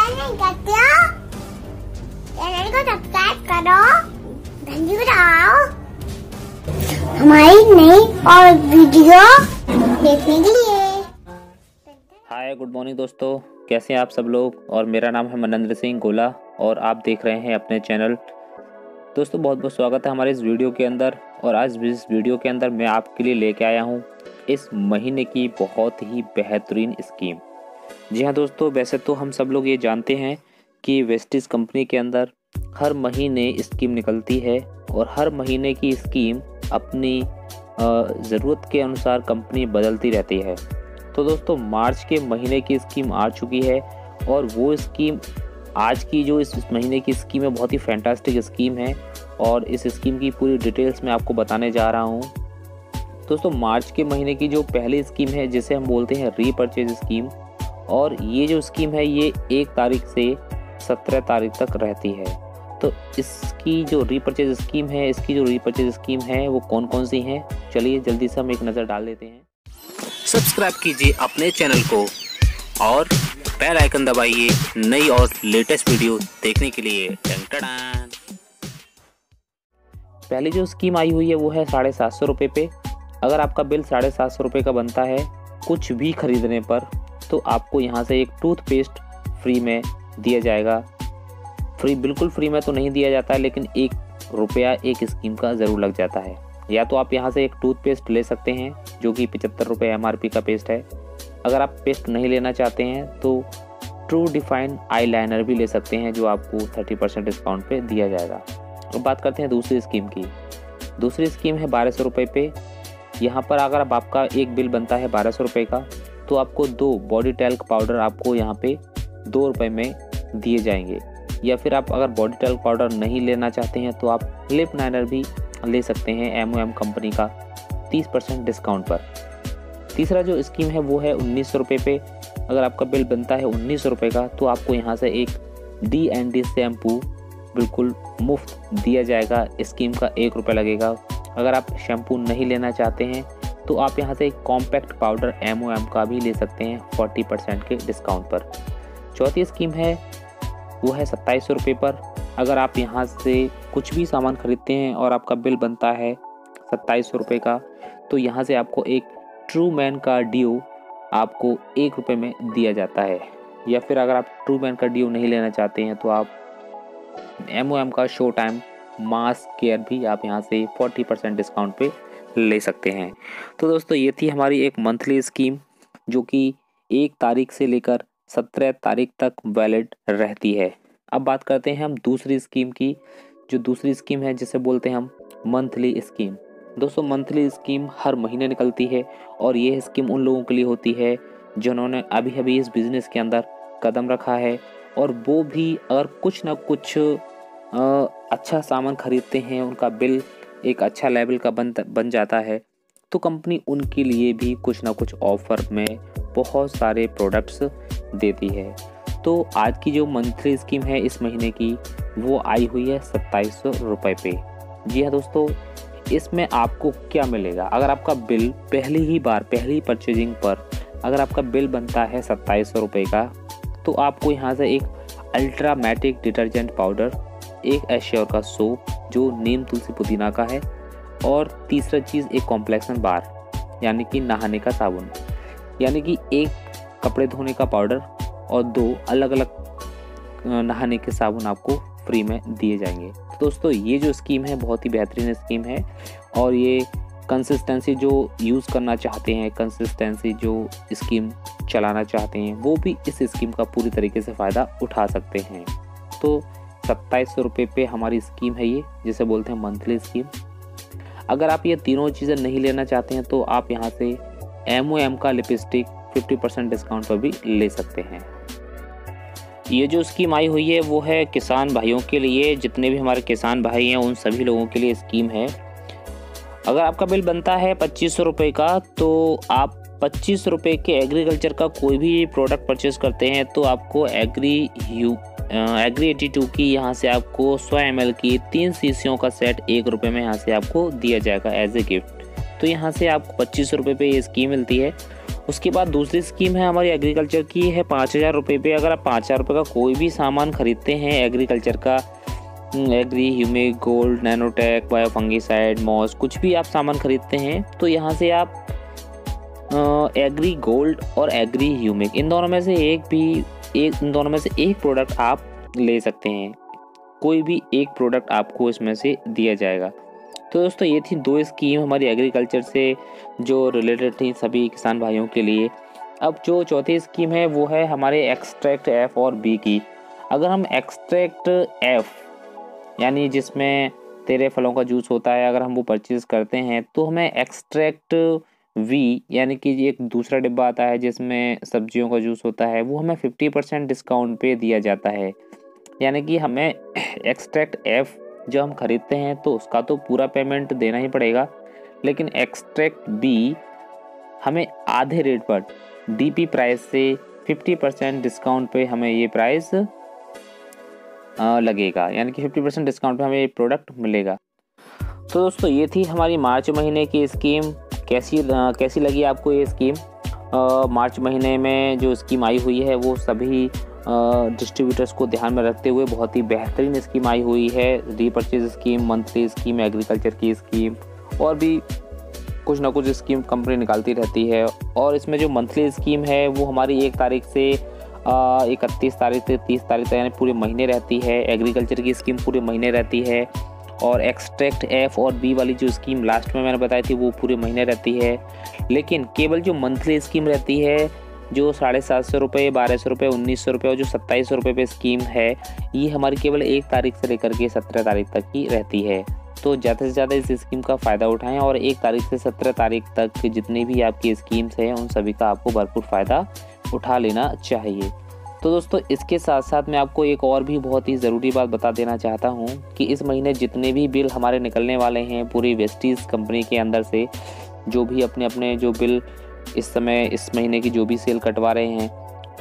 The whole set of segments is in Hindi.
सब्सक्राइब नहीं करते हो, चैनल को सब्सक्राइब करो, घंटी बजाओ हमारी नई और वीडियो देखने के लिए। हाय गुड मॉर्निंग दोस्तों, कैसे हैं आप सब लोग। और मेरा नाम है मनंद्र सिंह गोला और आप देख रहे हैं अपने चैनल। दोस्तों बहुत बहुत स्वागत है हमारे इस वीडियो के अंदर। और आज इस वीडियो के अंदर मैं आपके लिए लेके आया हूँ इस महीने की बहुत ही बेहतरीन स्कीम। जी हाँ दोस्तों, वैसे तो हम सब लोग ये जानते हैं कि वेस्टिज कंपनी के अंदर हर महीने स्कीम निकलती है और हर महीने की स्कीम अपनी ज़रूरत के अनुसार कंपनी बदलती रहती है। तो दोस्तों मार्च के महीने की स्कीम आ चुकी है और वो स्कीम आज की जो इस महीने की स्कीम है बहुत ही फैंटास्टिक स्कीम है और इस स्कीम की पूरी डिटेल्स मैं आपको बताने जा रहा हूँ। दोस्तों मार्च के महीने की जो पहली स्कीम है जिसे हम बोलते हैं रीपर्चेज स्कीम, और ये जो स्कीम है ये 1 तारीख से 17 तारीख तक रहती है। तो इसकी जो रीपर्चेज स्कीम है वो कौन कौन सी हैं, चलिए जल्दी से हम एक नज़र डाल देते हैं। सब्सक्राइब कीजिए अपने चैनल को और बेल आइकन दबाइए नई और लेटेस्ट वीडियो देखने के लिए। टन-टन-टन। पहली जो स्कीम आई हुई है वो है 750 रुपये पे। अगर आपका बिल 750 रुपये का बनता है कुछ भी खरीदने पर, तो आपको यहाँ से एक टूथपेस्ट फ्री में दिया जाएगा। बिल्कुल फ्री में तो नहीं दिया जाता है, लेकिन 1 रुपया एक स्कीम का ज़रूर लग जाता है। या तो आप यहाँ से एक टूथपेस्ट ले सकते हैं जो कि 75 रुपये MRP का पेस्ट है। अगर आप पेस्ट नहीं लेना चाहते हैं तो ट्रू डिफाइन आई लाइनर भी ले सकते हैं जो आपको 30% डिस्काउंट पे दिया जाएगा। अब बात करते हैं दूसरी स्कीम की। दूसरी स्कीम है 1200 रुपये पे। यहाँ पर अगर अब आपका एक बिल बनता है 1200 रुपये का, तो आपको 2 बॉडी टैल्क पाउडर आपको यहाँ पे 2 रुपये में दिए जाएंगे। या फिर आप अगर बॉडी टैल्क पाउडर नहीं लेना चाहते हैं तो आप लिप लाइनर भी ले सकते हैं MOM कंपनी का 30% डिस्काउंट पर। तीसरा जो स्कीम है वो है 1900 रुपये पे। अगर आपका बिल बनता है 1900 रुपये का, तो आपको यहाँ से एक D&D शैम्पू बिल्कुल मुफ्त दिया जाएगा। स्कीम का 1 रुपये लगेगा। अगर आप शैम्पू नहीं लेना चाहते हैं तो आप यहाँ से एक कॉम्पैक्ट पाउडर MOM का भी ले सकते हैं 40% के डिस्काउंट पर। चौथी स्कीम है वो है 2700 रुपये पर। अगर आप यहाँ से कुछ भी सामान खरीदते हैं और आपका बिल बनता है 2700 रुपये का, तो यहाँ से आपको एक ट्रू मैन का ड्यू आपको 1 रुपये में दिया जाता है। या फिर अगर आप ट्रू मैन का ड्यू नहीं लेना चाहते हैं तो आप MOM का शो टाइम मास्क केयर भी आप यहाँ से 40% डिस्काउंट पे ले सकते हैं। तो दोस्तों ये थी हमारी एक मंथली स्कीम जो कि 1 तारीख से लेकर 17 तारीख तक वैलिड रहती है। अब बात करते हैं हम दूसरी स्कीम की। जो दूसरी स्कीम है जिसे बोलते हैं हम मंथली स्कीम। दोस्तों मंथली स्कीम हर महीने निकलती है और ये स्कीम उन लोगों के लिए होती है जिन्होंने अभी अभी इस बिज़नेस के अंदर कदम रखा है और वो भी अगर कुछ ना कुछ अच्छा सामान खरीदते हैं, उनका बिल एक अच्छा लेवल का बन जाता है, तो कंपनी उनके लिए भी कुछ ना कुछ ऑफ़र में बहुत सारे प्रोडक्ट्स देती है। तो आज की जो मंथली स्कीम है इस महीने की वो आई हुई है 2700 रुपये पे। जी हाँ दोस्तों, इसमें आपको क्या मिलेगा। अगर आपका बिल पहली परचेजिंग पर अगर आपका बिल बनता है 2700 रुपये का, तो आपको यहाँ से एक अल्ट्रामेटिक डिटर्जेंट पाउडर, एक एश्योर का सोप जो नीम तुलसी पुदीना का है, और तीसरा चीज़ एक कॉम्प्लेक्सन बार यानी कि नहाने का साबुन, यानी कि एक कपड़े धोने का पाउडर और 2 अलग अलग नहाने के साबुन आपको फ्री में दिए जाएंगे। तो दोस्तों ये जो स्कीम है बहुत ही बेहतरीन स्कीम है और ये कंसिस्टेंसी जो यूज़ करना चाहते हैं, कंसिस्टेंसी जो स्कीम चलाना चाहते हैं, वो भी इस स्कीम का पूरी तरीके से फ़ायदा उठा सकते हैं। तो 2700 रुपये पे हमारी स्कीम है ये, जिसे बोलते हैं मंथली स्कीम। अगर आप ये तीनों चीज़ें नहीं लेना चाहते हैं तो आप यहाँ से MOM का लिपस्टिक 50% डिस्काउंट पर भी ले सकते हैं। ये जो स्कीम आई हुई है वो है किसान भाइयों के लिए। जितने भी हमारे किसान भाई हैं उन सभी लोगों के लिए स्कीम है। अगर आपका बिल बनता है 2500 रुपये का, तो आप 25 रुपये के एग्रीकल्चर का कोई भी प्रोडक्ट परचेज़ करते हैं तो आपको एग्री 82 की यहाँ से आपको 100 ml की 3 शीशियों का सेट 1 रुपये में यहाँ से आपको दिया जाएगा एज ए गिफ्ट। तो यहाँ से आपको 25 रुपये पे ये स्कीम मिलती है उसके बाद दूसरी स्कीम है हमारी एग्रीकल्चर की, है 5,000 रुपये पे। अगर आप 5,000 रुपये का कोई भी सामान खरीदते हैं एग्रीकल्चर का, agri humic, gold, nanotech, biofungicide, moss, कुछ भी आप सामान खरीदते हैं तो यहाँ से आप एग्री गोल्ड और एग्री ह्यूमिक इन दोनों में से एक प्रोडक्ट आप ले सकते हैं। कोई भी एक प्रोडक्ट आपको इसमें से दिया जाएगा। तो दोस्तों ये थी 2 स्कीम हमारी एग्रीकल्चर से जो रिलेटेड थी सभी किसान भाइयों के लिए। अब जो चौथी स्कीम है वो है हमारे एक्सट्रैक्ट एफ और बी की। अगर हम एक्सट्रैक्ट एफ यानी जिसमें तेरे फलों का जूस होता है, अगर हम वो परचेज़ करते हैं तो हमें एक्सट्रैक्ट वी यानी कि एक दूसरा डिब्बा आता है जिसमें सब्जियों का जूस होता है, वो हमें 50% डिस्काउंट पे दिया जाता है। यानी कि हमें एक्सट्रैक्ट एफ जब हम खरीदते हैं तो उसका तो पूरा पेमेंट देना ही पड़ेगा, लेकिन एक्सट्रैक्ट बी हमें आधे रेट पर डीपी प्राइस से 50% डिस्काउंट पे हमें ये प्राइस लगेगा, यानी कि 50% डिस्काउंट पे हमें ये प्रोडक्ट मिलेगा। तो दोस्तों ये थी हमारी मार्च महीने की स्कीम। कैसी लगी आपको ये स्कीम? मार्च महीने में जो स्कीम आई हुई है वो सभी डिस्ट्रीब्यूटर्स को ध्यान में रखते हुए बहुत ही बेहतरीन स्कीम आई हुई है। Repurchase scheme, monthly scheme, agriculture की स्कीम और भी कुछ ना कुछ स्कीम कंपनी निकालती रहती है। और इसमें जो मंथली स्कीम है वो हमारी 1 तारीख से 31 तारीख से 30 तारीख तक यानी पूरे महीने रहती है। एग्रीकल्चर की स्कीम पूरे महीने रहती है और एक्सट्रैक्ट एफ और बी वाली जो स्कीम लास्ट में मैंने बताई थी वो पूरे महीने रहती है। लेकिन केवल जो मंथली स्कीम रहती है जो 750 रुपये, 1200 रुपये, 1900 रुपये और जो 2700 रुपये पे स्कीम है, ये हमारी केवल 1 तारीख से लेकर के 17 तारीख तक ही रहती है। तो ज़्यादा से ज़्यादा इस स्कीम का फ़ायदा उठाएं और 1 तारीख से 17 तारीख तक जितनी भी आपकी स्कीम्स हैं उन सभी का आपको भरपूर फ़ायदा उठा लेना चाहिए। तो दोस्तों इसके साथ साथ मैं आपको एक और भी बहुत ही ज़रूरी बात बता देना चाहता हूँ कि इस महीने जितने भी बिल हमारे निकलने वाले हैं पूरी वेस्टीज़ कंपनी के अंदर से, जो भी अपने जो बिल इस समय इस महीने की जो भी सेल कटवा रहे हैं,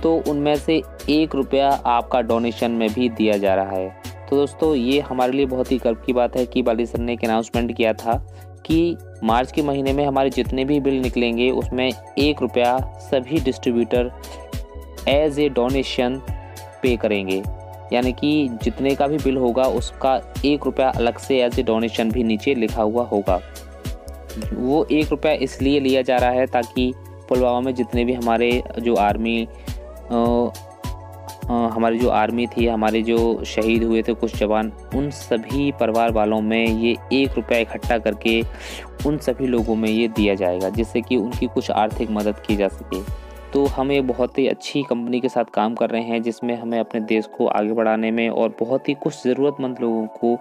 तो उनमें से 1 रुपया आपका डोनेशन में भी दिया जा रहा है। तो दोस्तों ये हमारे लिए बहुत ही गर्व की बात है कि बाली सर ने एक अनाउंसमेंट किया था कि मार्च के महीने में हमारे जितने भी बिल निकलेंगे उसमें 1 रुपया सभी डिस्ट्रीब्यूटर एज ए डोनेशन पे करेंगे। यानी कि जितने का भी बिल होगा उसका 1 रुपया अलग से एज ए डोनेशन भी नीचे लिखा हुआ होगा। वो 1 रुपया इसलिए लिया जा रहा है ताकि पुलवामा में जितने भी हमारे जो आर्मी थी, हमारे जो शहीद हुए थे कुछ जवान, उन सभी परिवार वालों में ये 1 रुपया इकट्ठा करके उन सभी लोगों में ये दिया जाएगा जिससे कि उनकी कुछ आर्थिक मदद की जा सके। तो हम एक बहुत ही अच्छी कंपनी के साथ काम कर रहे हैं जिसमें हमें अपने देश को आगे बढ़ाने में और बहुत ही कुछ ज़रूरतमंद लोगों को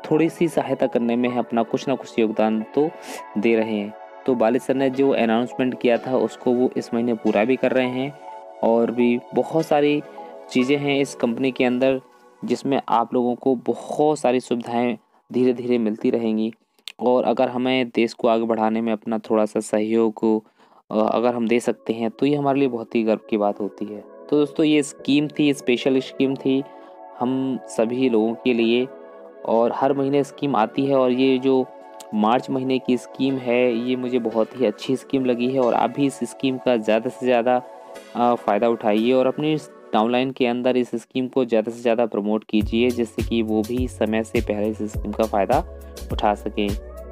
थोड़ी सी सहायता करने में अपना कुछ ना कुछ योगदान तो दे रहे हैं। तो बाली सर ने जो अनाउंसमेंट किया था उसको वो इस महीने पूरा भी कर रहे हैं और भी बहुत सारी चीज़ें हैं इस कंपनी के अंदर जिसमें आप लोगों को बहुत सारी सुविधाएं धीरे धीरे मिलती रहेंगी। और अगर हमें देश को आगे बढ़ाने में अपना थोड़ा सा सहयोग अगर हम दे सकते हैं तो ये हमारे लिए बहुत ही गर्व की बात होती है। तो दोस्तों ये स्कीम थी, स्पेशल स्कीम थी हम सभी लोगों के लिए और हर महीने स्कीम आती है। और ये जो मार्च महीने की स्कीम है ये मुझे बहुत ही अच्छी स्कीम लगी है और आप भी इस स्कीम का ज़्यादा से ज़्यादा फ़ायदा उठाइए और अपनी डाउनलाइन के अंदर इस स्कीम को ज़्यादा से ज़्यादा प्रमोट कीजिए जिससे कि वो भी समय से पहले इस स्कीम का फ़ायदा उठा सकें।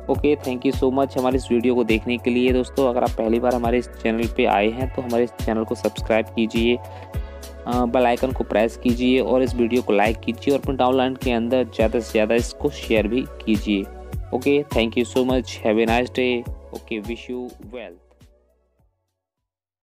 Okay, thank you so much हमारे इस वीडियो को देखने के लिए। दोस्तों अगर आप पहली बार हमारे इस चैनल पे आए हैं तो हमारे इस चैनल को सब्सक्राइब कीजिए, बेल आइकन को प्रेस कीजिए और इस वीडियो को लाइक कीजिए और अपने डाउनलाइन के अंदर ज़्यादा से ज़्यादा इसको शेयर भी कीजिए। Okay, thank you so much, have a nice day. Okay, wish you well.